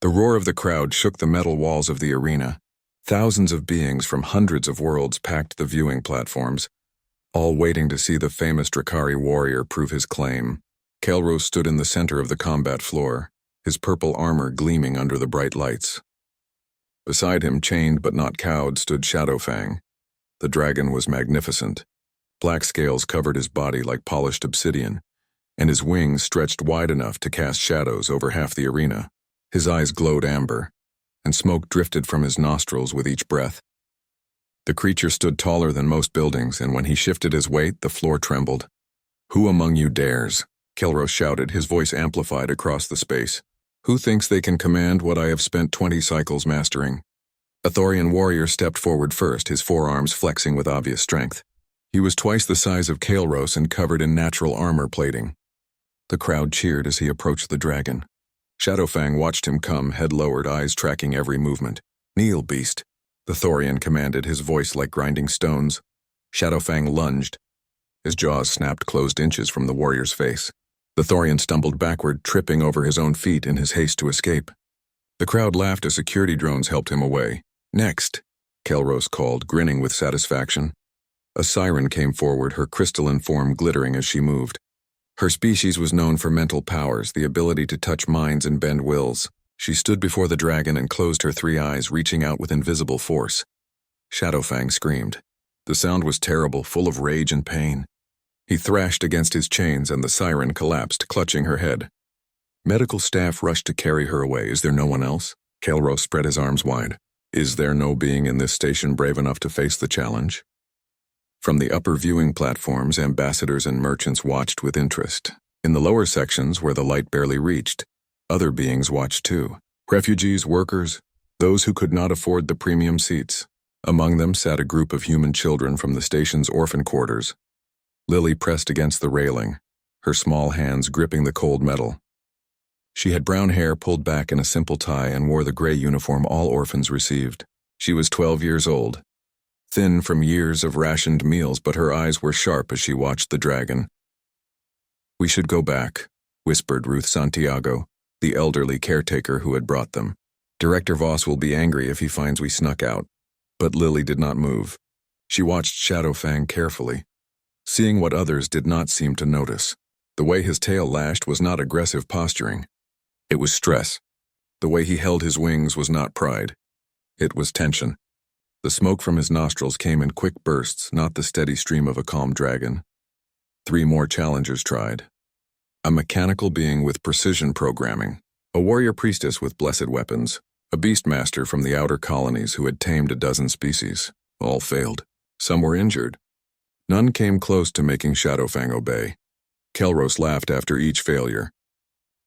The roar of the crowd shook the metal walls of the arena. Thousands of beings from hundreds of worlds packed the viewing platforms, all waiting to see the famous Drakari warrior prove his claim. Kelros stood in the center of the combat floor, his purple armor gleaming under the bright lights. Beside him, chained but not cowed, stood Shadowfang. The dragon was magnificent. Black scales covered his body like polished obsidian, and his wings stretched wide enough to cast shadows over half the arena. His eyes glowed amber, and smoke drifted from his nostrils with each breath. The creature stood taller than most buildings, and when he shifted his weight, the floor trembled. "Who among you dares?" Kelros shouted, his voice amplified across the space. "Who thinks they can command what I have spent 20 cycles mastering?" A Thorian warrior stepped forward first, his forearms flexing with obvious strength. He was twice the size of Kelros and covered in natural armor plating. The crowd cheered as he approached the dragon. Shadowfang watched him come, head lowered, eyes tracking every movement. "Kneel, beast," the Thorian commanded, his voice like grinding stones. Shadowfang lunged. His jaws snapped closed inches from the warrior's face. The Thorian stumbled backward, tripping over his own feet in his haste to escape. The crowd laughed as security drones helped him away. "Next," Kelros called, grinning with satisfaction. A siren came forward, her crystalline form glittering as she moved. Her species was known for mental powers, the ability to touch minds and bend wills. She stood before the dragon and closed her 3 eyes, reaching out with invisible force. Shadowfang screamed. The sound was terrible, full of rage and pain. He thrashed against his chains and the siren collapsed, clutching her head. Medical staff rushed to carry her away. "Is there no one else?" Kelros spread his arms wide. "Is there no being in this station brave enough to face the challenge?" From the upper viewing platforms, ambassadors and merchants watched with interest. In the lower sections, where the light barely reached, other beings watched too. Refugees, workers, those who could not afford the premium seats. Among them sat a group of human children from the station's orphan quarters. Lily pressed against the railing, her small hands gripping the cold metal. She had brown hair pulled back in a simple tie and wore the gray uniform all orphans received. She was 12 years old. Thin from years of rationed meals, but her eyes were sharp as she watched the dragon. "We should go back," whispered Ruth Santiago, the elderly caretaker who had brought them. "Director Voss will be angry if he finds we snuck out." But Lily did not move. She watched Shadowfang carefully, seeing what others did not seem to notice. The way his tail lashed was not aggressive posturing. It was stress. The way he held his wings was not pride. It was tension. The smoke from his nostrils came in quick bursts, not the steady stream of a calm dragon. 3 more challengers tried. A mechanical being with precision programming, a warrior priestess with blessed weapons, a beastmaster from the outer colonies who had tamed a dozen species. All failed. Some were injured. None came close to making Shadowfang obey. Kelros laughed after each failure.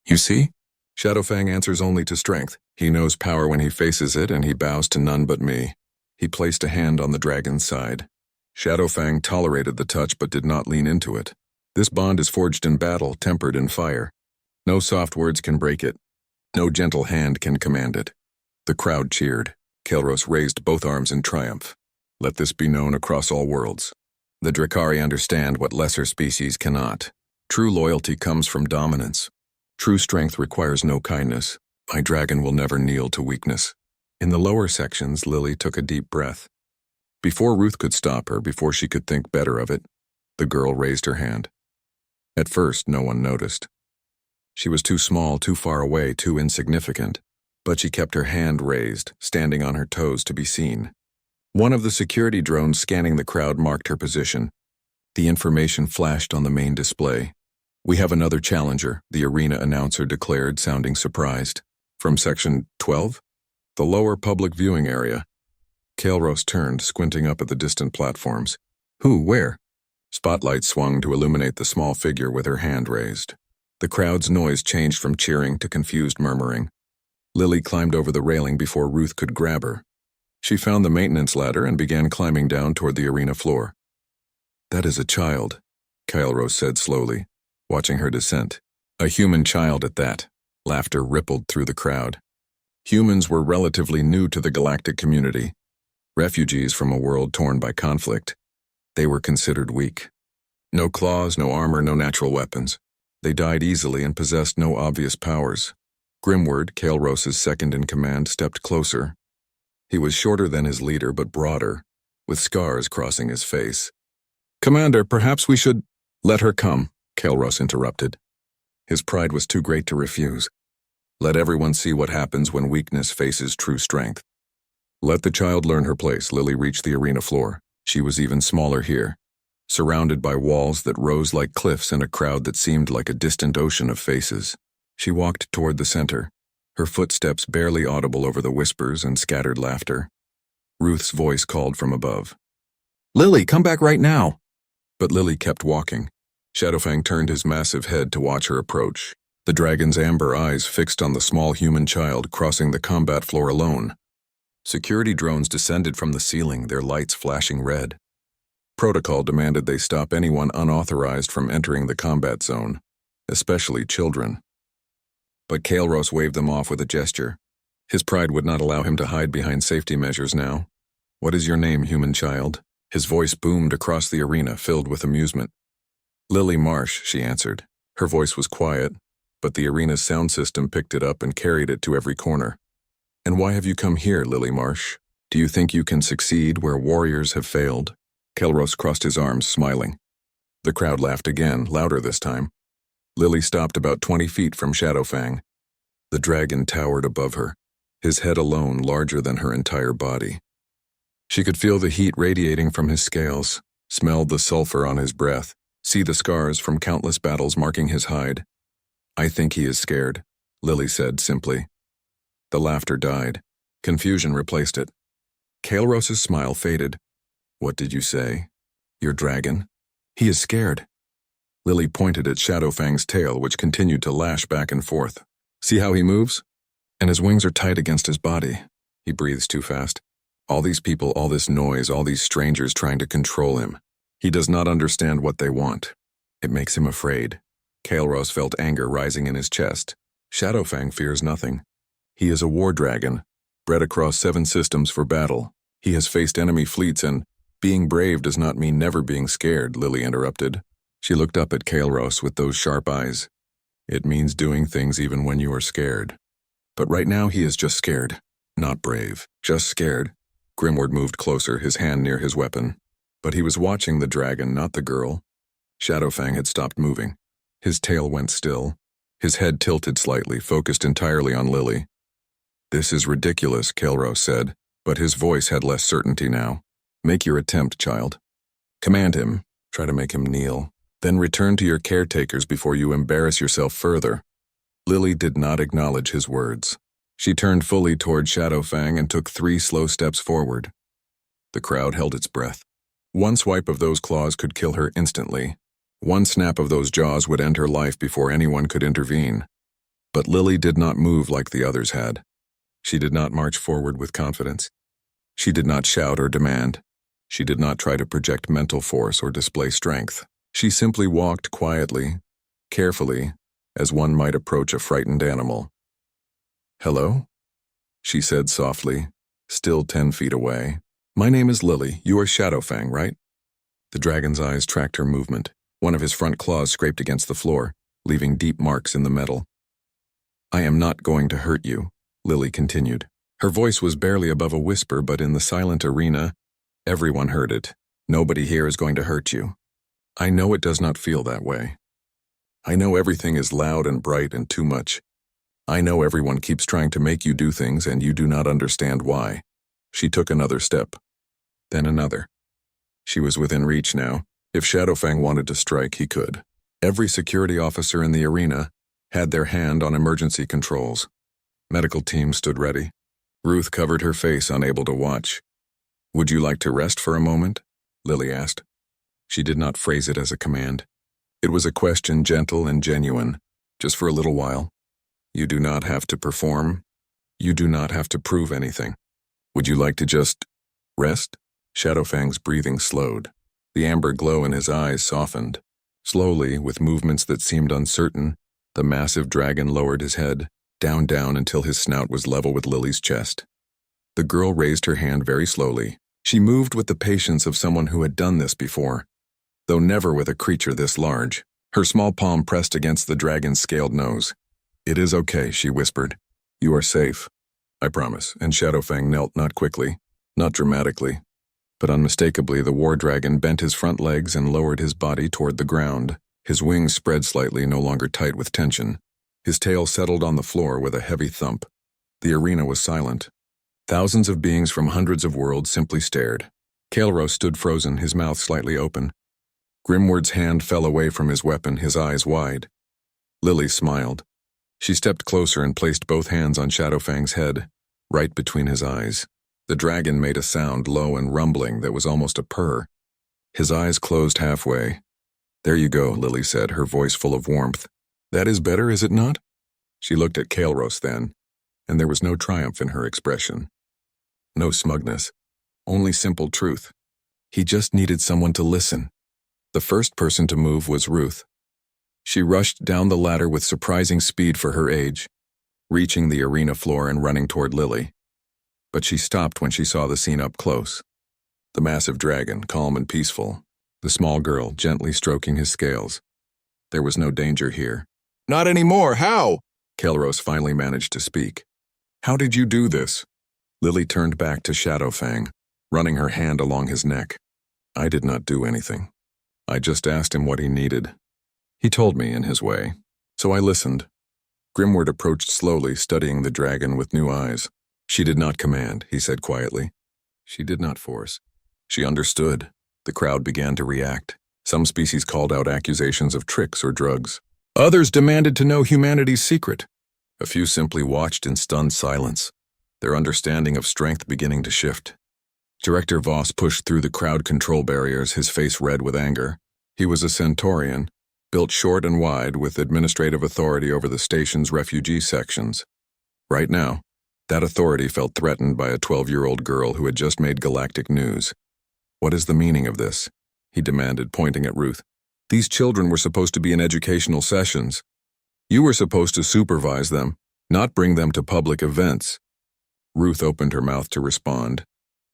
"You see? Shadowfang answers only to strength. He knows power when he faces it, and he bows to none but me." He placed a hand on the dragon's side. Shadowfang tolerated the touch but did not lean into it. This bond is forged in battle, tempered in fire. No soft words can break it. No gentle hand can command it. The crowd cheered. Kelros raised both arms in triumph. "Let this be known across all worlds. The Drakari understand what lesser species cannot. True loyalty comes from dominance. True strength requires no kindness. My dragon will never kneel to weakness." In the lower sections, Lily took a deep breath. Before Ruth could stop her, before she could think better of it, the girl raised her hand. At first, no one noticed. She was too small, too far away, too insignificant, but she kept her hand raised, standing on her toes to be seen. One of the security drones scanning the crowd marked her position. The information flashed on the main display. "We have another challenger," the arena announcer declared, sounding surprised. "From Section 12? The lower public viewing area." Kelros turned, squinting up at the distant platforms. "Who? Where?" Spotlights swung to illuminate the small figure with her hand raised. The crowd's noise changed from cheering to confused murmuring. Lily climbed over the railing before Ruth could grab her. She found the maintenance ladder and began climbing down toward the arena floor. "That is a child," Kelros said slowly, watching her descent. "A human child at that." Laughter rippled through the crowd. Humans were relatively new to the galactic community, refugees from a world torn by conflict. They were considered weak. No claws, no armor, no natural weapons. They died easily and possessed no obvious powers. Grimward, Kael'Ros's second-in-command, stepped closer. He was shorter than his leader but broader, with scars crossing his face. "Commander, perhaps we should—" "Let her come," Kael'Ros interrupted. His pride was too great to refuse. Let everyone see what happens when weakness faces true strength. Let the child learn her place. Lily reached the arena floor. She was even smaller here, surrounded by walls that rose like cliffs and a crowd that seemed like a distant ocean of faces. She walked toward the center, her footsteps barely audible over the whispers and scattered laughter. Ruth's voice called from above. "Lily, come back right now!" But Lily kept walking. Shadowfang turned his massive head to watch her approach, the dragon's amber eyes fixed on the small human child crossing the combat floor alone. Security drones descended from the ceiling, their lights flashing red. Protocol demanded they stop anyone unauthorized from entering the combat zone, especially children. But Kael'Ros waved them off with a gesture. His pride would not allow him to hide behind safety measures now. "What is your name, human child?" His voice boomed across the arena, filled with amusement. "Lily Marsh," she answered. Her voice was quiet, but the arena's sound system picked it up and carried it to every corner. "And why have you come here, Lily Marsh? Do you think you can succeed where warriors have failed?" Kael'Ros crossed his arms, smiling. The crowd laughed again, louder this time. Lily stopped about 20 feet from Shadowfang. The dragon towered above her, his head alone larger than her entire body. She could feel the heat radiating from his scales, smelled the sulfur on his breath, see the scars from countless battles marking his hide. "I think he is scared," Lily said simply. The laughter died. Confusion replaced it. Kael'Ros's smile faded. "What did you say? Your dragon? He is scared." Lily pointed at Shadowfang's tail, which continued to lash back and forth. "See how he moves? And his wings are tight against his body." He breathes too fast. "All these people, all this noise, all these strangers trying to control him. He does not understand what they want. It makes him afraid." Kael'Ros felt anger rising in his chest. Shadowfang fears nothing. He is a war dragon, bred across 7 systems for battle. He has faced enemy fleets and being brave does not mean never being scared, Lily interrupted. She looked up at Kael'Ros with those sharp eyes. "It means doing things even when you are scared. But right now he is just scared. Not brave, just scared." Grimward moved closer, his hand near his weapon. But he was watching the dragon, not the girl. Shadowfang had stopped moving. His tail went still. His head tilted slightly, focused entirely on Lily. "This is ridiculous," Kael'Ros said, but his voice had less certainty now. "Make your attempt, child. Command him. Try to make him kneel. Then return to your caretakers before you embarrass yourself further." Lily did not acknowledge his words. She turned fully toward Shadowfang and took 3 slow steps forward. The crowd held its breath. One swipe of those claws could kill her instantly. One snap of those jaws would end her life before anyone could intervene. But Lily did not move like the others had. She did not march forward with confidence. She did not shout or demand. She did not try to project mental force or display strength. She simply walked quietly, carefully, as one might approach a frightened animal. "Hello?" she said softly, still 10 feet away. "My name is Lily. You are Shadowfang, right?" The dragon's eyes tracked her movement. One of his front claws scraped against the floor, leaving deep marks in the metal. "I am not going to hurt you," Lily continued. Her voice was barely above a whisper, but in the silent arena, everyone heard it. "Nobody here is going to hurt you. I know it does not feel that way. I know everything is loud and bright and too much. I know everyone keeps trying to make you do things and you do not understand why." She took another step, then another. She was within reach now. If Shadowfang wanted to strike, he could. Every security officer in the arena had their hand on emergency controls. Medical teams stood ready. Ruth covered her face, unable to watch. "Would you like to rest for a moment?" Lily asked. She did not phrase it as a command. It was a question, gentle and genuine. "Just for a little while. You do not have to perform. You do not have to prove anything. Would you like to just rest?" Shadowfang's breathing slowed. The amber glow in his eyes softened. Slowly, with movements that seemed uncertain, the massive dragon lowered his head, down until his snout was level with Lily's chest. The girl raised her hand very slowly. She moved with the patience of someone who had done this before, though never with a creature this large. Her small palm pressed against the dragon's scaled nose. "It is okay," she whispered. "You are safe. I promise." And Shadowfang knelt not quickly, not dramatically, but unmistakably. The war dragon bent his front legs and lowered his body toward the ground. His wings spread slightly, no longer tight with tension. His tail settled on the floor with a heavy thump. The arena was silent. Thousands of beings from hundreds of worlds simply stared. Kael'ros stood frozen, his mouth slightly open. Grimward's hand fell away from his weapon, his eyes wide. Lily smiled. She stepped closer and placed both hands on Shadowfang's head, right between his eyes. The dragon made a sound, low and rumbling, that was almost a purr. His eyes closed halfway. "There you go," Lily said, her voice full of warmth. "That is better, is it not?" She looked at Kael'ros then, and there was no triumph in her expression. No smugness. Only simple truth. He just needed someone to listen. The first person to move was Ruth. She rushed down the ladder with surprising speed for her age, reaching the arena floor and running toward Lily. But she stopped when she saw the scene up close. The massive dragon, calm and peaceful. The small girl, gently stroking his scales. There was no danger here. "Not anymore, how?" Kael'ros finally managed to speak. "How did you do this?" Lily turned back to Shadowfang, running her hand along his neck. "I did not do anything. I just asked him what he needed. He told me in his way, so I listened." Grimward approached slowly, studying the dragon with new eyes. "She did not command," he said quietly. "She did not force. She understood." The crowd began to react. Some species called out accusations of tricks or drugs. Others demanded to know humanity's secret. A few simply watched in stunned silence, their understanding of strength beginning to shift. Director Voss pushed through the crowd control barriers, his face red with anger. He was a Centaurian, built short and wide, with administrative authority over the station's refugee sections. Right now, that authority felt threatened by a 12-year-old girl who had just made galactic news. "What is the meaning of this?" he demanded, pointing at Ruth. "These children were supposed to be in educational sessions. You were supposed to supervise them, not bring them to public events." Ruth opened her mouth to respond,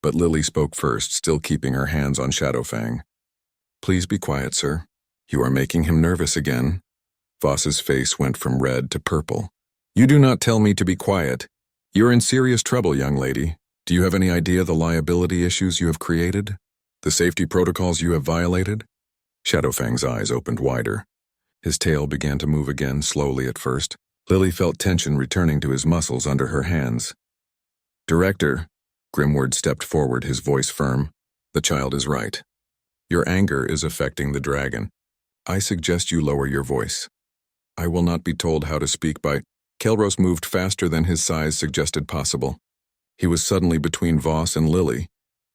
but Lily spoke first, still keeping her hands on Shadowfang. "Please be quiet, sir. You are making him nervous again." Voss's face went from red to purple. "You do not tell me to be quiet. You're in serious trouble, young lady. Do you have any idea the liability issues you have created? The safety protocols you have violated?" Shadowfang's eyes opened wider. His tail began to move again, slowly at first. Lily felt tension returning to his muscles under her hands. "Director," Grimward stepped forward, his voice firm. "The child is right. Your anger is affecting the dragon. I suggest you lower your voice. I will not be told how to speak by—" Kael'ros moved faster than his size suggested possible. He was suddenly between Voss and Lily,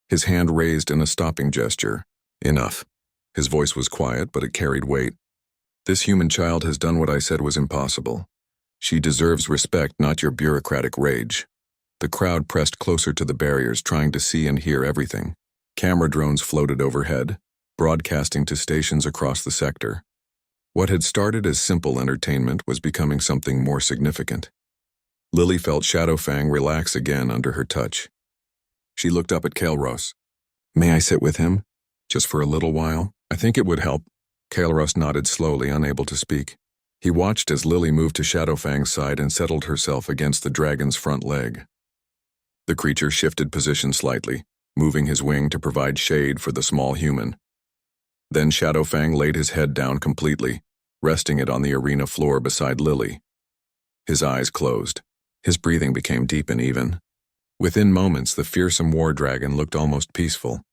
his hand raised in a stopping gesture. "Enough." His voice was quiet, but it carried weight. "This human child has done what I said was impossible. She deserves respect, not your bureaucratic rage." The crowd pressed closer to the barriers, trying to see and hear everything. Camera drones floated overhead, broadcasting to stations across the sector. What had started as simple entertainment was becoming something more significant. Lily felt Shadowfang relax again under her touch. She looked up at Kael'ros. "May I sit with him? Just for a little while? I think it would help." Kael'ros nodded slowly, unable to speak. He watched as Lily moved to Shadowfang's side and settled herself against the dragon's front leg. The creature shifted position slightly, moving his wing to provide shade for the small human. Then Shadowfang laid his head down completely, resting it on the arena floor beside Lily. His eyes closed. His breathing became deep and even. Within moments, the fearsome war dragon looked almost peaceful.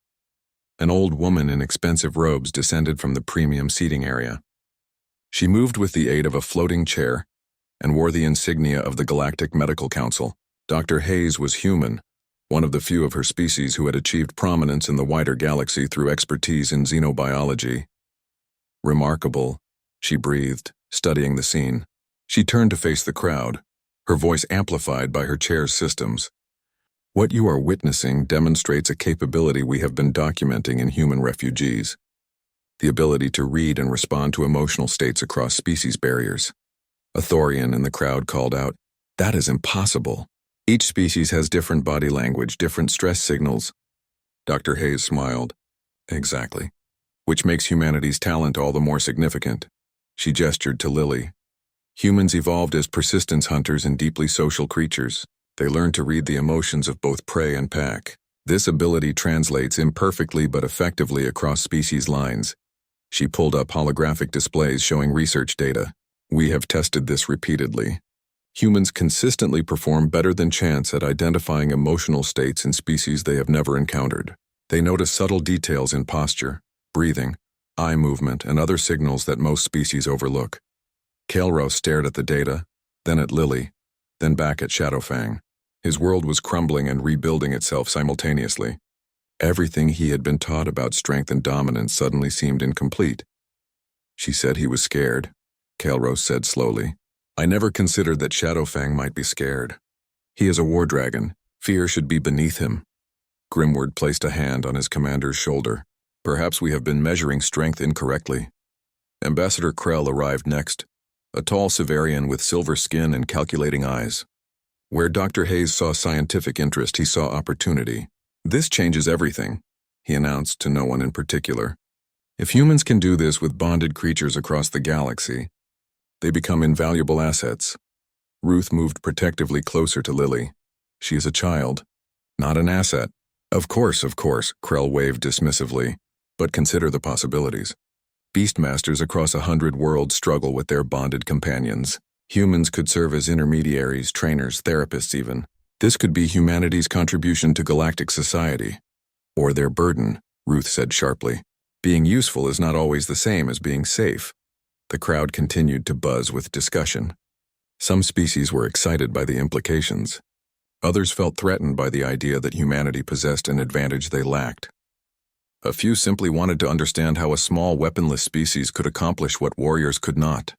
An old woman in expensive robes descended from the premium seating area. She moved with the aid of a floating chair and wore the insignia of the Galactic Medical Council. Dr. Hayes was human, one of the few of her species who had achieved prominence in the wider galaxy through expertise in xenobiology. "Remarkable," she breathed, studying the scene. She turned to face the crowd, her voice amplified by her chair's systems. "What you are witnessing demonstrates a capability we have been documenting in human refugees. The ability to read and respond to emotional states across species barriers." A Thorian in the crowd called out, "That is impossible. Each species has different body language, different stress signals." Dr. Hayes smiled. "Exactly. Which makes humanity's talent all the more significant." She gestured to Lily. Humans evolved as persistence hunters and deeply social creatures. They learned to read the emotions of both prey and pack. This ability translates imperfectly but effectively across species lines. She pulled up holographic displays showing research data. We have tested this repeatedly. Humans consistently perform better than chance at identifying emotional states in species they have never encountered. They notice subtle details in posture, breathing, eye movement, and other signals that most species overlook. Kael'ros stared at the data, then at Lily, then back at Shadowfang. His world was crumbling and rebuilding itself simultaneously. Everything he had been taught about strength and dominance suddenly seemed incomplete. She said he was scared, Kael'ros said slowly. I never considered that Shadowfang might be scared. He is a war dragon. Fear should be beneath him. Grimward placed a hand on his commander's shoulder. Perhaps we have been measuring strength incorrectly. Ambassador Krell arrived next, a tall Severian with silver skin and calculating eyes. Where Dr. Hayes saw scientific interest, he saw opportunity. This changes everything, he announced to no one in particular. If humans can do this with bonded creatures across the galaxy, they become invaluable assets. Ruth moved protectively closer to Lily. She is a child, not an asset. Of course, Krell waved dismissively, but consider the possibilities. Beastmasters across 100 worlds struggle with their bonded companions. Humans could serve as intermediaries, trainers, therapists even. This could be humanity's contribution to galactic society. Or their burden, Ruth said sharply. Being useful is not always the same as being safe. The crowd continued to buzz with discussion. Some species were excited by the implications. Others felt threatened by the idea that humanity possessed an advantage they lacked. A few simply wanted to understand how a small weaponless species could accomplish what warriors could not.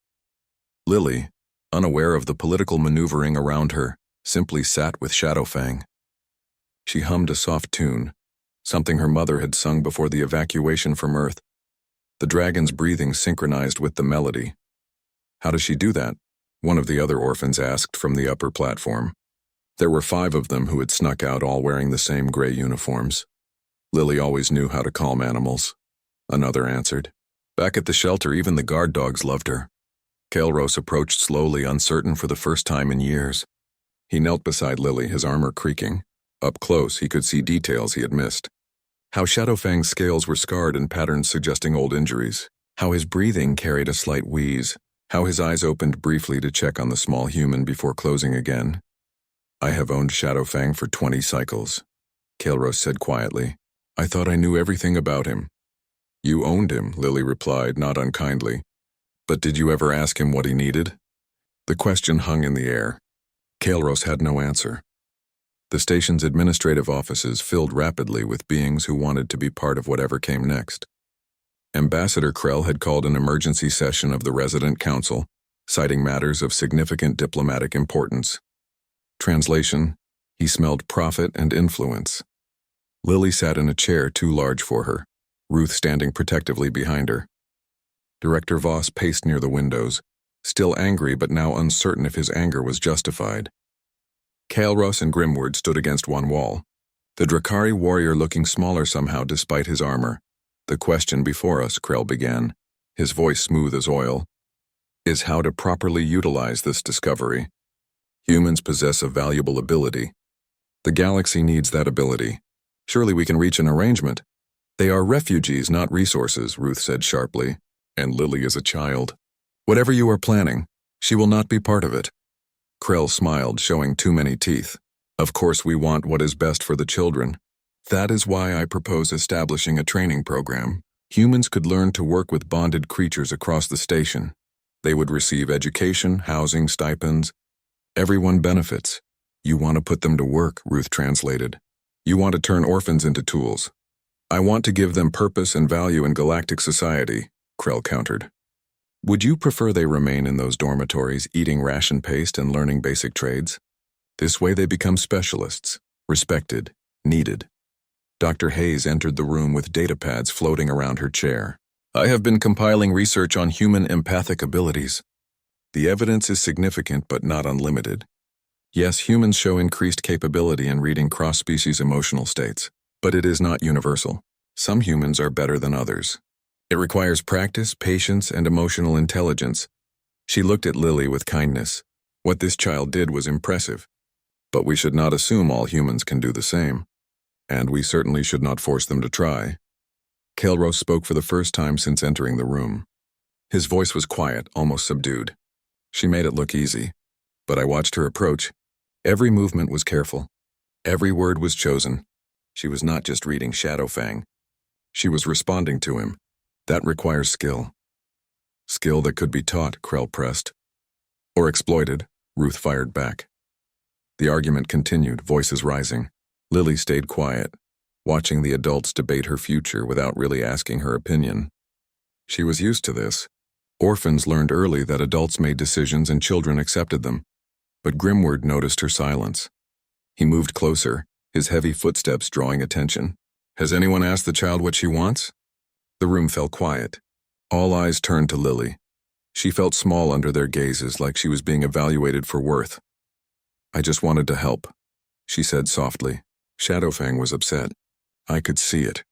Lily, unaware of the political maneuvering around her, simply sat with Shadowfang. She hummed a soft tune, something her mother had sung before the evacuation from Earth. The dragon's breathing synchronized with the melody. How does she do that? One of the other orphans asked from the upper platform. There were 5 of them who had snuck out, all wearing the same gray uniforms. Lily always knew how to calm animals, another answered. Back at the shelter, even the guard dogs loved her. Kael'ros approached slowly, uncertain for the first time in years. He knelt beside Lily, his armor creaking. Up close, he could see details he had missed. How Shadowfang's scales were scarred in patterns suggesting old injuries. How his breathing carried a slight wheeze. How his eyes opened briefly to check on the small human before closing again. I have owned Shadowfang for 20 cycles, Kael'ros said quietly. I thought I knew everything about him. You owned him, Lily replied, not unkindly. But did you ever ask him what he needed? The question hung in the air. Kael'ros had no answer. The station's administrative offices filled rapidly with beings who wanted to be part of whatever came next. Ambassador Krell had called an emergency session of the resident council, citing matters of significant diplomatic importance. Translation: he smelled profit and influence. Lily sat in a chair too large for her, Ruth standing protectively behind her. Director Voss paced near the windows, still angry but now uncertain if his anger was justified. Kael'ros and Grimward stood against one wall, the Drakari warrior looking smaller somehow despite his armor. The question before us, Krell began, his voice smooth as oil, is how to properly utilize this discovery. Humans possess a valuable ability. The galaxy needs that ability. Surely we can reach an arrangement. They are refugees, not resources, Ruth said sharply, and Lily is a child. Whatever you are planning, she will not be part of it. Krell smiled, showing too many teeth. Of course we want what is best for the children. That is why I propose establishing a training program. Humans could learn to work with bonded creatures across the station. They would receive education, housing, stipends. Everyone benefits. You want to put them to work, Ruth translated. You want to turn orphans into tools. I want to give them purpose and value in galactic society, Krell countered. Would you prefer they remain in those dormitories, eating ration paste and learning basic trades? This way they become specialists, respected, needed. Dr. Hayes entered the room with datapads floating around her chair. I have been compiling research on human empathic abilities. The evidence is significant but not unlimited. Yes, humans show increased capability in reading cross-species emotional states, but it is not universal. Some humans are better than others. It requires practice, patience, and emotional intelligence. She looked at Lily with kindness. What this child did was impressive, but we should not assume all humans can do the same, and we certainly should not force them to try. Kelros spoke for the first time since entering the room. His voice was quiet, almost subdued. She made it look easy, but I watched her approach. Every movement was careful. Every word was chosen. She was not just reading Shadowfang. She was responding to him. That requires skill. Skill that could be taught, Krell pressed. Or exploited, Ruth fired back. The argument continued, voices rising. Lily stayed quiet, watching the adults debate her future without really asking her opinion. She was used to this. Orphans learned early that adults made decisions and children accepted them. But Grimward noticed her silence. He moved closer, his heavy footsteps drawing attention. Has anyone asked the child what she wants? The room fell quiet. All eyes turned to Lily. She felt small under their gazes, like she was being evaluated for worth. I just wanted to help, she said softly. Shadowfang was upset. I could see it.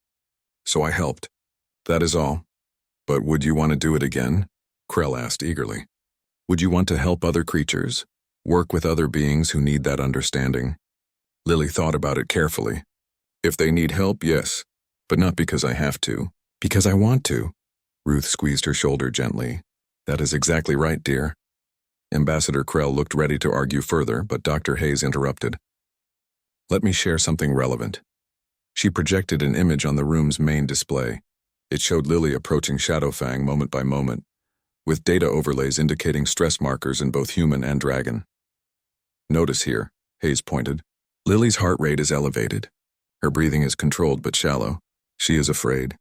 So I helped. That is all. But would you want to do it again? Krell asked eagerly. Would you want to help other creatures? Work with other beings who need that understanding? Lily thought about it carefully. If they need help, yes. But not because I have to. Because I want to. Ruth squeezed her shoulder gently. That is exactly right, dear. Ambassador Krell looked ready to argue further, but Dr. Hayes interrupted. Let me share something relevant. She projected an image on the room's main display. It showed Lily approaching Shadowfang moment by moment, with data overlays indicating stress markers in both human and dragon. Notice here, Hayes pointed. Lily's heart rate is elevated. Her breathing is controlled but shallow. She is afraid.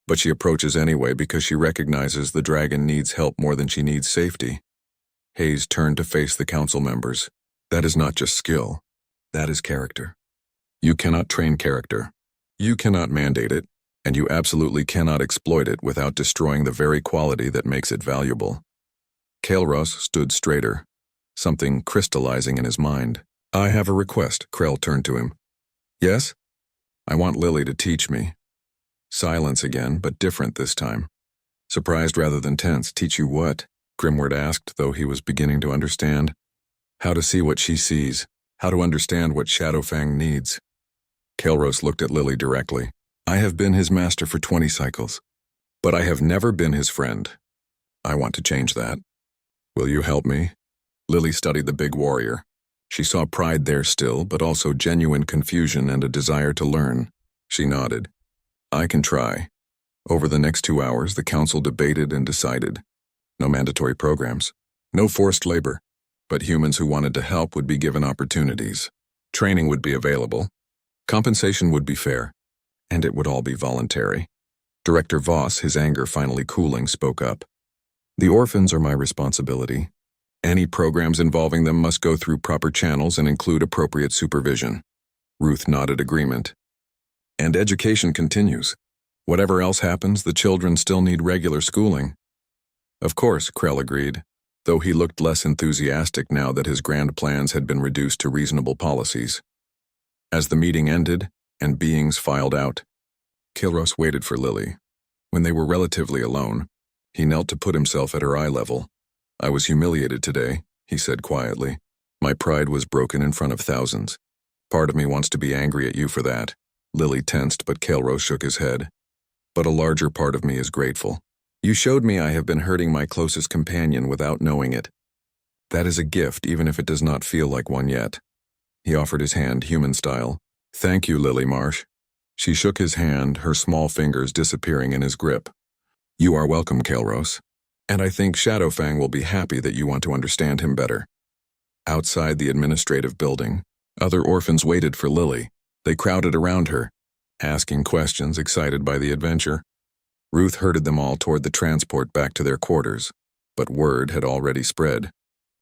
But she approaches anyway because she recognizes the dragon needs help more than she needs safety. Hayes turned to face the council members. That is not just skill. That is character. You cannot train character. You cannot mandate it, and you absolutely cannot exploit it without destroying the very quality that makes it valuable. Kael'ros stood straighter, something crystallizing in his mind. I have a request, Krell turned to him. Yes? I want Lily to teach me. Silence again, but different this time. Surprised rather than tense. Teach you what? Grimward asked, though he was beginning to understand. How to see what she sees. How to understand what Shadowfang needs. Kael'ros looked at Lily directly. I have been his master for 20 cycles, but I have never been his friend. I want to change that. Will you help me? Lily studied the big warrior. She saw pride there still, but also genuine confusion and a desire to learn. She nodded. I can try. Over the next 2 hours, the council debated and decided. No mandatory programs. No forced labor. But humans who wanted to help would be given opportunities. Training would be available. Compensation would be fair. And it would all be voluntary. Director Voss, his anger finally cooling, spoke up. The orphans are my responsibility. Any programs involving them must go through proper channels and include appropriate supervision. Ruth nodded agreement. And education continues. Whatever else happens, the children still need regular schooling. Of course, Krell agreed, though he looked less enthusiastic now that his grand plans had been reduced to reasonable policies. As the meeting ended, and beings filed out, Kael'ros waited for Lily. When they were relatively alone, he knelt to put himself at her eye level. I was humiliated today, he said quietly. My pride was broken in front of thousands. Part of me wants to be angry at you for that. Lily tensed, but Kael'ros shook his head. But a larger part of me is grateful. You showed me I have been hurting my closest companion without knowing it. That is a gift, even if it does not feel like one yet. He offered his hand, human style. Thank you, Lily Marsh. She shook his hand, her small fingers disappearing in his grip. You are welcome, Kael'ros. And I think Shadowfang will be happy that you want to understand him better. Outside the administrative building, other orphans waited for Lily. They crowded around her, asking questions, excited by the adventure. Ruth herded them all toward the transport back to their quarters, but word had already spread.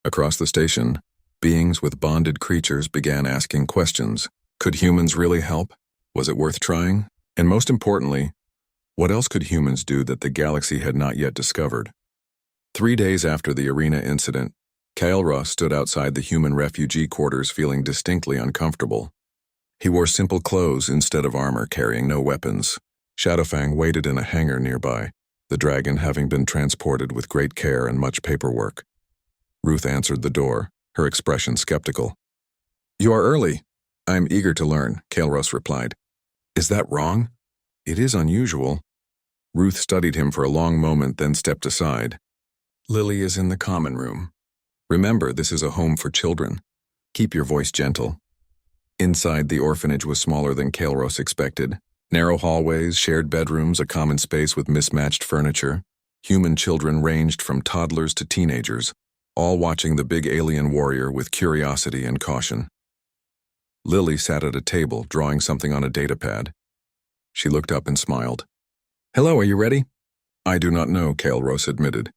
Across the station, beings with bonded creatures began asking questions. Could humans really help? Was it worth trying? And most importantly, what else could humans do that the galaxy had not yet discovered? 3 days after the arena incident, Kael'ros stood outside the human refugee quarters feeling distinctly uncomfortable. He wore simple clothes instead of armor, carrying no weapons. Shadowfang waited in a hangar nearby, the dragon having been transported with great care and much paperwork. Ruth answered the door, her expression skeptical. "You are early." "I'm eager to learn," Kael'ros replied. "Is that wrong?" "It is unusual." Ruth studied him for a long moment, then stepped aside. "Lily is in the common room. Remember, this is a home for children. Keep your voice gentle." Inside, the orphanage was smaller than Kael'ros expected. Narrow hallways, shared bedrooms, a common space with mismatched furniture. Human children ranged from toddlers to teenagers, all watching the big alien warrior with curiosity and caution. Lily sat at a table, drawing something on a datapad. She looked up and smiled. "Hello, are you ready?" "I do not know," Kael'ros admitted.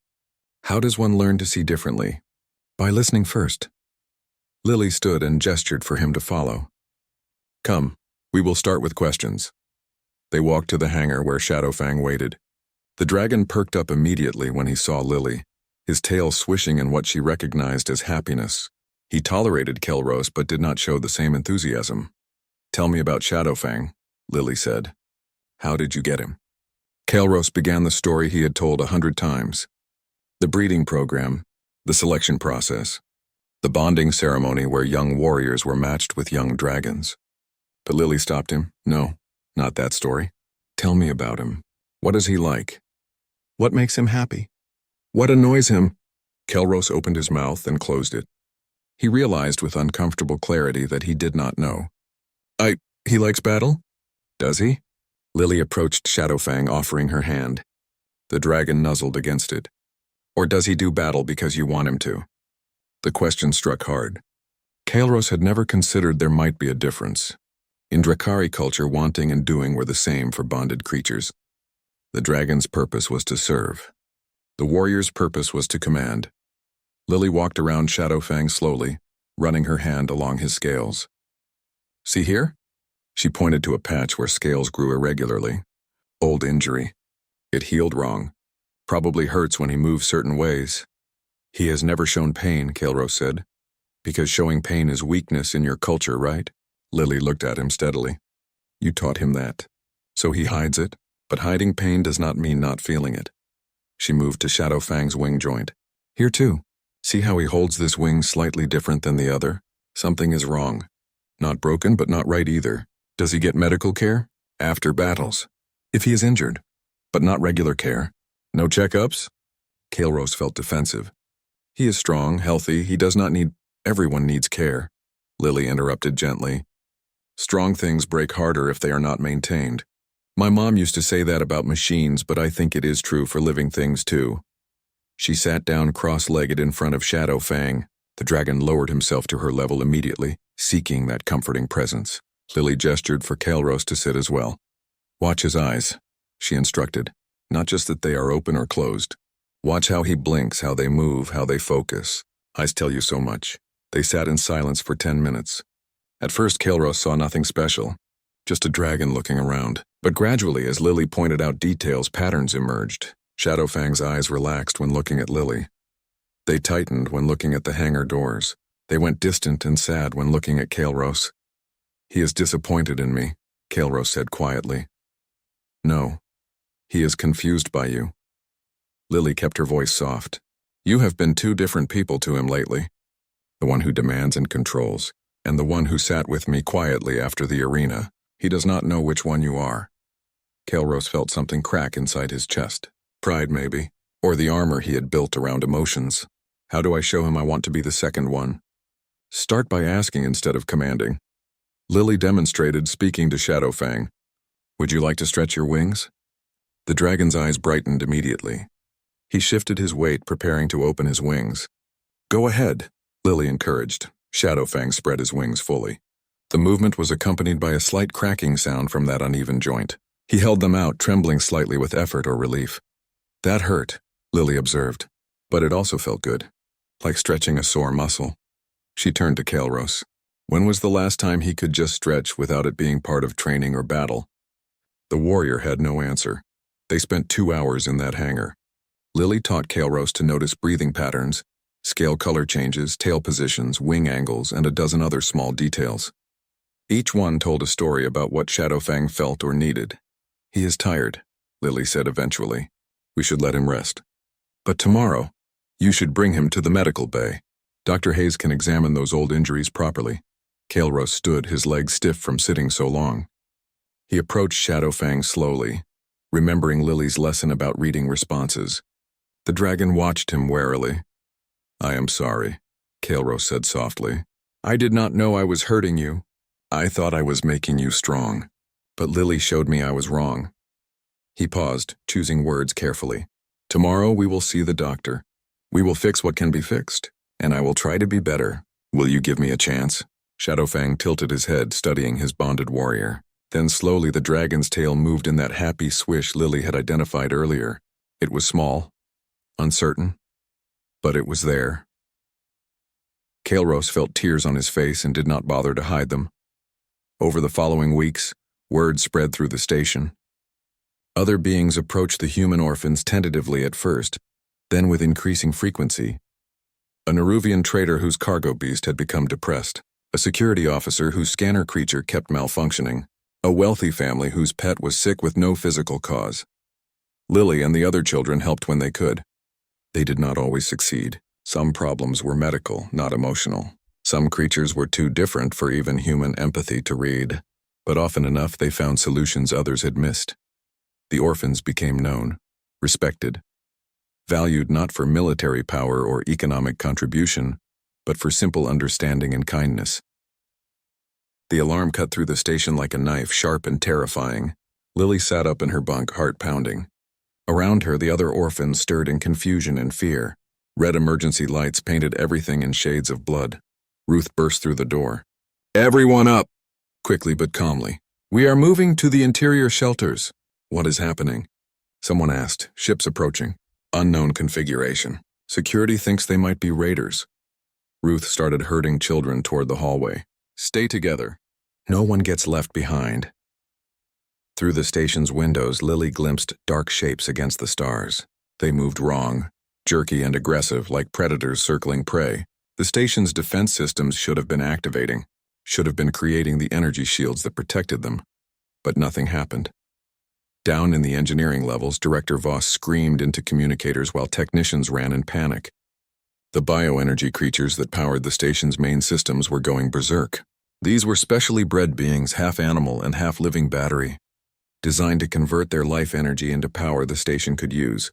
"How does one learn to see differently?" "By listening first." Lily stood and gestured for him to follow. "Come, we will start with questions." They walked to the hangar where Shadowfang waited. The dragon perked up immediately when he saw Lily, his tail swishing in what she recognized as happiness. He tolerated Kael'ros but did not show the same enthusiasm. "Tell me about Shadowfang," Lily said. "How did you get him?" Kael'ros began the story he had told 100 times. The breeding program, the selection process, the bonding ceremony where young warriors were matched with young dragons. But Lily stopped him. "No, not that story. Tell me about him. What is he like? What makes him happy? What annoys him?" Kael'ros opened his mouth and closed it. He realized with uncomfortable clarity that he did not know. He likes battle?" "Does he?" Lily approached Shadowfang, offering her hand. The dragon nuzzled against it. "Or does he do battle because you want him to?" The question struck hard. Kael'ros had never considered there might be a difference. In Drakari culture, wanting and doing were the same for bonded creatures. The dragon's purpose was to serve. The warrior's purpose was to command. Lily walked around Shadowfang slowly, running her hand along his scales. "See here?" She pointed to a patch where scales grew irregularly. "Old injury. It healed wrong. Probably hurts when he moves certain ways." "He has never shown pain," Kael'ros said. "Because showing pain is weakness in your culture, right?" Lily looked at him steadily. "You taught him that. So he hides it, but hiding pain does not mean not feeling it." She moved to Shadowfang's wing joint. "Here too. See how he holds this wing slightly different than the other? Something is wrong. Not broken, but not right either. Does he get medical care? After battles. If he is injured, but not regular care. No checkups?" Kael'ros felt defensive. "He is strong, healthy. He does not need—" "Everyone needs care," Lily interrupted gently. "Strong things break harder if they are not maintained. My mom used to say that about machines, but I think it is true for living things too." She sat down cross-legged in front of Shadowfang. The dragon lowered himself to her level immediately, seeking that comforting presence. Lily gestured for Kael'ros to sit as well. "Watch his eyes," she instructed. "Not just that they are open or closed. Watch how he blinks, how they move, how they focus. Eyes tell you so much." They sat in silence for 10 minutes. At first, Kael'ros saw nothing special, just a dragon looking around. But gradually, as Lily pointed out details, patterns emerged. Shadowfang's eyes relaxed when looking at Lily. They tightened when looking at the hangar doors. They went distant and sad when looking at Kael'ros. "He is disappointed in me," Kael'ros said quietly. "No, he is confused by you." Lily kept her voice soft. "You have been two different people to him lately. The one who demands and controls, and the one who sat with me quietly after the arena. He does not know which one you are." Kael'ros felt something crack inside his chest. Pride, maybe, or the armor he had built around emotions. "How do I show him I want to be the second one?" "Start by asking instead of commanding." Lily demonstrated, speaking to Shadowfang. "Would you like to stretch your wings?" The dragon's eyes brightened immediately. He shifted his weight, preparing to open his wings. "Go ahead," Lily encouraged. Shadowfang spread his wings fully. The movement was accompanied by a slight cracking sound from that uneven joint. He held them out, trembling slightly with effort or relief. "That hurt," Lily observed, but it also felt good, like stretching a sore muscle. She turned to Kael'ros. When was the last time he could just stretch without it being part of training or battle? The warrior had no answer. They spent 2 hours in that hangar. Lily taught Kael'ros to notice breathing patterns, scale color changes, tail positions, wing angles, and a dozen other small details. Each one told a story about what Shadowfang felt or needed. "He is tired," Lily said eventually. "We should let him rest." "But tomorrow, You should bring him to the medical bay. Dr. Hayes can examine those old injuries properly. Kael'ros stood, his legs stiff from sitting so long. He approached Shadowfang slowly, remembering Lily's lesson about reading responses. The dragon watched him warily. I am sorry, Kael'ros said softly. I did not know I was hurting you. I thought I was making you strong. But Lily showed me I was wrong. He paused, choosing words carefully. Tomorrow we will see the doctor. We will fix what can be fixed, and I will try to be better. Will you give me a chance? Shadowfang tilted his head, studying his bonded warrior. Then slowly the dragon's tail moved in that happy swish Lily had identified earlier. It was small, uncertain, but it was there. Kael'ros felt tears on his face and did not bother to hide them. Over the following weeks, word spread through the station. Other beings approached the human orphans tentatively at first, then with increasing frequency. A Neruvian trader whose cargo beast had become depressed, a security officer whose scanner creature kept malfunctioning, a wealthy family whose pet was sick with no physical cause. Lily and the other children helped when they could. They did not always succeed. Some problems were medical, not emotional. Some creatures were too different for even human empathy to read, but often enough they found solutions others had missed. The orphans became known, respected, valued not for military power or economic contribution, but for simple understanding and kindness. The alarm cut through the station like a knife, sharp and terrifying. Lily sat up in her bunk, heart pounding. Around her, the other orphans stirred in confusion and fear. Red emergency lights painted everything in shades of blood. Ruth burst through the door. Everyone up! Quickly but calmly. We are moving to the interior shelters. What is happening? Someone asked. Ships approaching. Unknown configuration. Security thinks they might be raiders. Ruth started herding children toward the hallway. Stay together. No one gets left behind. Through the station's windows, Lily glimpsed dark shapes against the stars. They moved wrong, jerky and aggressive like predators circling prey. The station's defense systems should have been activating, should have been creating the energy shields that protected them. But nothing happened. Down in the engineering levels, Director Voss screamed into communicators while technicians ran in panic. The bioenergy creatures that powered the station's main systems were going berserk. These were specially bred beings, half animal and half living battery, designed to convert their life energy into power the station could use.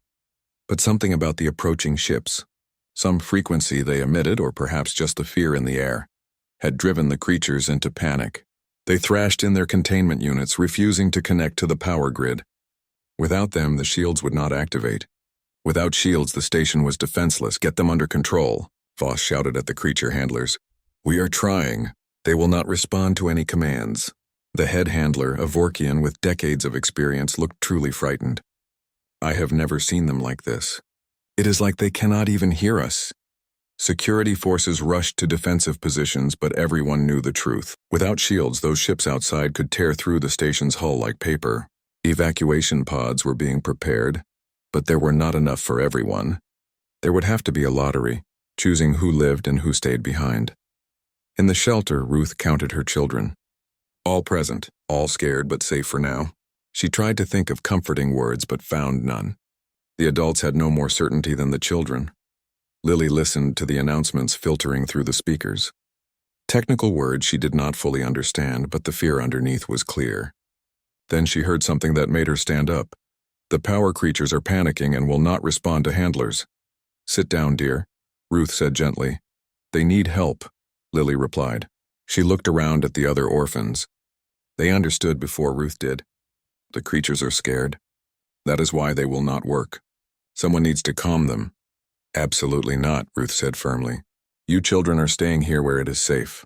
But something about the approaching ships, some frequency they emitted, or perhaps just the fear in the air, had driven the creatures into panic. They thrashed in their containment units, refusing to connect to the power grid. Without them, the shields would not activate. Without shields, the station was defenseless. Get them under control, Voss shouted at the creature handlers. We are trying. They will not respond to any commands. The head handler, a Vorkian with decades of experience, looked truly frightened. I have never seen them like this. It is like they cannot even hear us. Security forces rushed to defensive positions, but everyone knew the truth. Without shields, those ships outside could tear through the station's hull like paper. Evacuation pods were being prepared, but there were not enough for everyone. There would have to be a lottery, choosing who lived and who stayed behind. In the shelter, Ruth counted her children. All present, all scared but safe for now. She tried to think of comforting words but found none. The adults had no more certainty than the children. Lily listened to the announcements filtering through the speakers. Technical words she did not fully understand, but the fear underneath was clear. Then she heard something that made her stand up. The power creatures are panicking and will not respond to handlers. Sit down, dear, Ruth said gently. They need help, Lily replied. She looked around at the other orphans. They understood before Ruth did. The creatures are scared. That is why they will not work. Someone needs to calm them. Absolutely not, Ruth said firmly. You children are staying here where it is safe.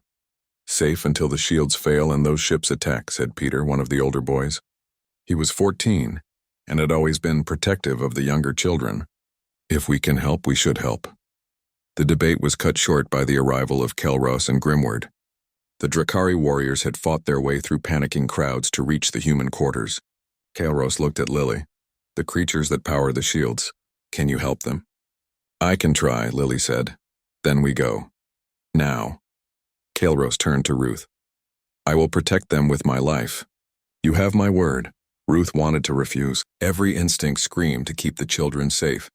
Safe until the shields fail and those ships attack, said Peter, one of the older boys. He was 14, and had always been protective of the younger children. If we can help, we should help. The debate was cut short by the arrival of Kael'ros and Grimward. The Drakari warriors had fought their way through panicking crowds to reach the human quarters. Kael'ros looked at Lily. The creatures that power the shields. Can you help them? I can try, Lily said. Then we go. Now. Kael'ros turned to Ruth. I will protect them with my life. You have my word. Ruth wanted to refuse. Every instinct screamed to keep the children safe.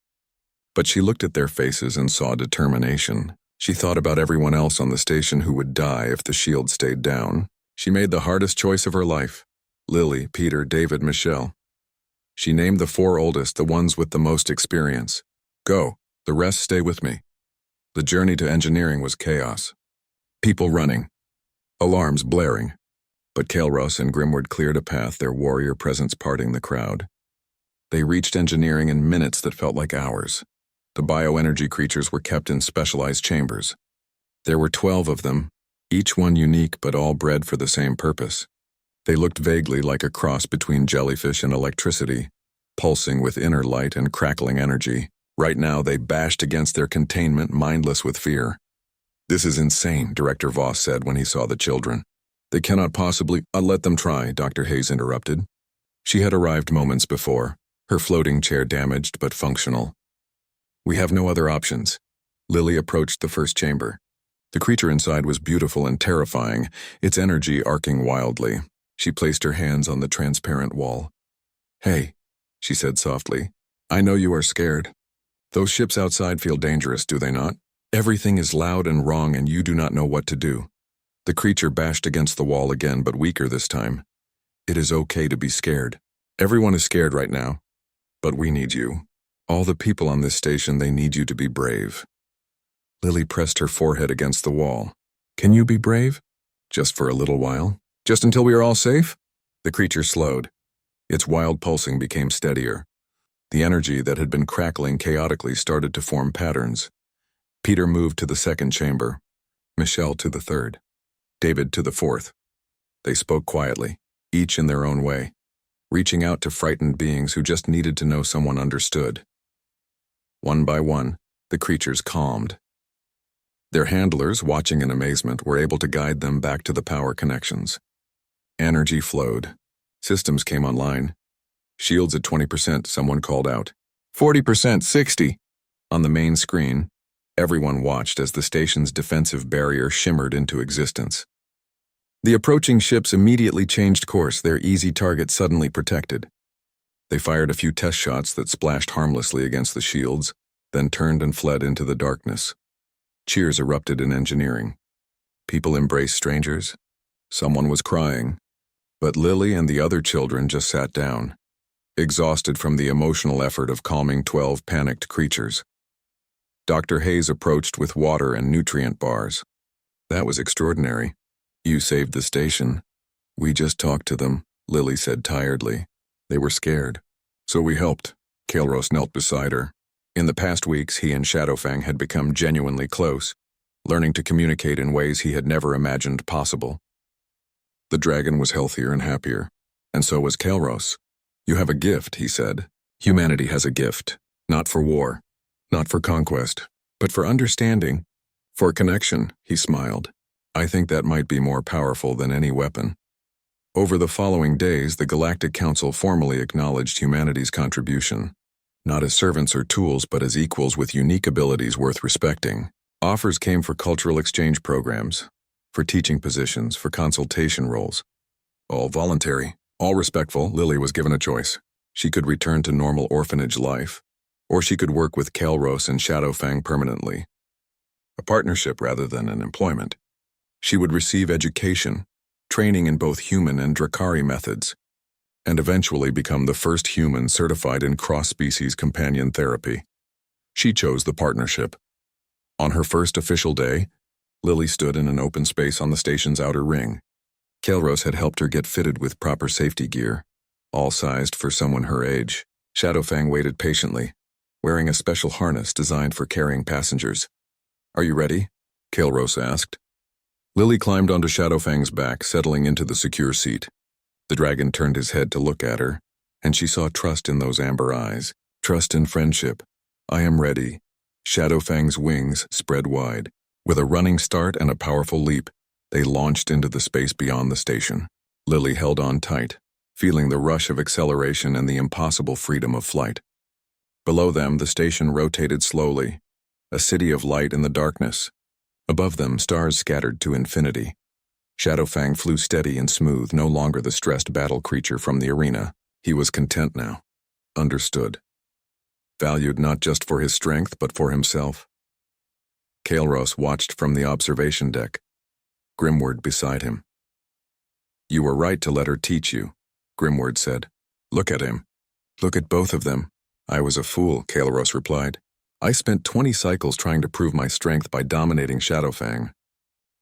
But she looked at their faces and saw determination. She thought about everyone else on the station who would die if the shield stayed down. She made the hardest choice of her life. Lily, Peter, David, Michelle. She named the 4 oldest, the ones with the most experience. Go, the rest stay with me. The journey to engineering was chaos. People running. Alarms blaring. But Kael'ros and Grimward cleared a path, their warrior presence parting the crowd. They reached engineering in minutes that felt like hours. The bioenergy creatures were kept in specialized chambers. There were 12 of them, each one unique but all bred for the same purpose. They looked vaguely like a cross between jellyfish and electricity, pulsing with inner light and crackling energy. Right now they bashed against their containment, mindless with fear. "This is insane," Director Voss said when he saw the children. "They cannot possibly—" "Let them try," Dr. Hayes interrupted. She had arrived moments before, her floating chair damaged but functional. "We have no other options." Lily approached the first chamber. The creature inside was beautiful and terrifying, its energy arcing wildly. She placed her hands on the transparent wall. "Hey," she said softly, "I know you are scared. Those ships outside feel dangerous, do they not? Everything is loud and wrong and you do not know what to do." The creature bashed against the wall again, but weaker this time. "It is okay to be scared. Everyone is scared right now. But we need you. All the people on this station, they need you to be brave." Lily pressed her forehead against the wall. "Can you be brave? Just for a little while? Just until we are all safe?" The creature slowed. Its wild pulsing became steadier. The energy that had been crackling chaotically started to form patterns. Peter moved to the second chamber, Michelle to the third, David to the fourth. They spoke quietly, each in their own way, reaching out to frightened beings who just needed to know someone understood. One by one, the creatures calmed. Their handlers, watching in amazement, were able to guide them back to the power connections. Energy flowed. Systems came online. "Shields at 20%, someone called out. 40%, 60%. On the main screen, everyone watched as the station's defensive barrier shimmered into existence. The approaching ships immediately changed course, their easy target suddenly protected. They fired a few test shots that splashed harmlessly against the shields, then turned and fled into the darkness. Cheers erupted in engineering. People embraced strangers. Someone was crying. But Lily and the other children just sat down, exhausted from the emotional effort of calming 12 panicked creatures. Dr. Hayes approached with water and nutrient bars. "That was extraordinary. You saved the station." "We just talked to them," Lily said tiredly. "They were scared. So we helped." Kael'ros knelt beside her. In the past weeks, he and Shadowfang had become genuinely close, learning to communicate in ways he had never imagined possible. The dragon was healthier and happier, and so was Kael'ros. "You have a gift," he said. "Humanity has a gift, not for war, not for conquest, but for understanding, for connection," he smiled. "I think that might be more powerful than any weapon." Over the following days, the Galactic Council formally acknowledged humanity's contribution, not as servants or tools, but as equals with unique abilities worth respecting. Offers came for cultural exchange programs, for teaching positions, for consultation roles. All voluntary, all respectful. Lily was given a choice. She could return to normal orphanage life, or she could work with Kael'ros and Shadowfang permanently. A partnership rather than an employment. She would receive education, training in both human and Drakari methods, and eventually become the first human certified in cross-species companion therapy. She chose the partnership. On her first official day, Lily stood in an open space on the station's outer ring. Kael'ros had helped her get fitted with proper safety gear, all sized for someone her age. Shadowfang waited patiently, wearing a special harness designed for carrying passengers. "Are you ready?" Kael'ros asked. Lily climbed onto Shadowfang's back, settling into the secure seat. The dragon turned his head to look at her, and she saw trust in those amber eyes, trust and friendship. "I am ready." Shadowfang's wings spread wide. With a running start and a powerful leap, they launched into the space beyond the station. Lily held on tight, feeling the rush of acceleration and the impossible freedom of flight. Below them, the station rotated slowly, a city of light in the darkness. Above them, stars scattered to infinity. Shadowfang flew steady and smooth, no longer the stressed battle creature from the arena. He was content now. Understood. valued not just for his strength but for himself. Kael'ros watched from the observation deck, Grimward beside him. "You were right to let her teach you," Grimward said. "Look at him. Look at both of them." "I was a fool," Kael'ros replied. "I spent 20 cycles trying to prove my strength by dominating Shadowfang.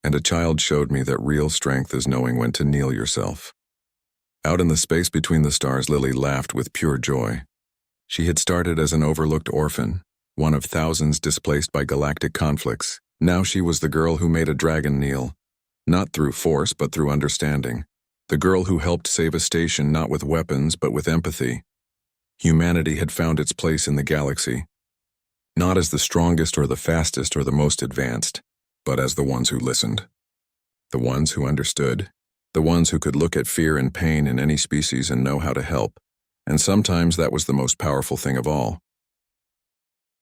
And a child showed me that real strength is knowing when to kneel yourself." Out in the space between the stars, Lily laughed with pure joy. She had started as an overlooked orphan, one of thousands displaced by galactic conflicts. Now she was the girl who made a dragon kneel, not through force but through understanding. The girl who helped save a station not with weapons but with empathy. Humanity had found its place in the galaxy, not as the strongest or the fastest or the most advanced, but as the ones who listened. The ones who understood. The ones who could look at fear and pain in any species and know how to help. And sometimes that was the most powerful thing of all.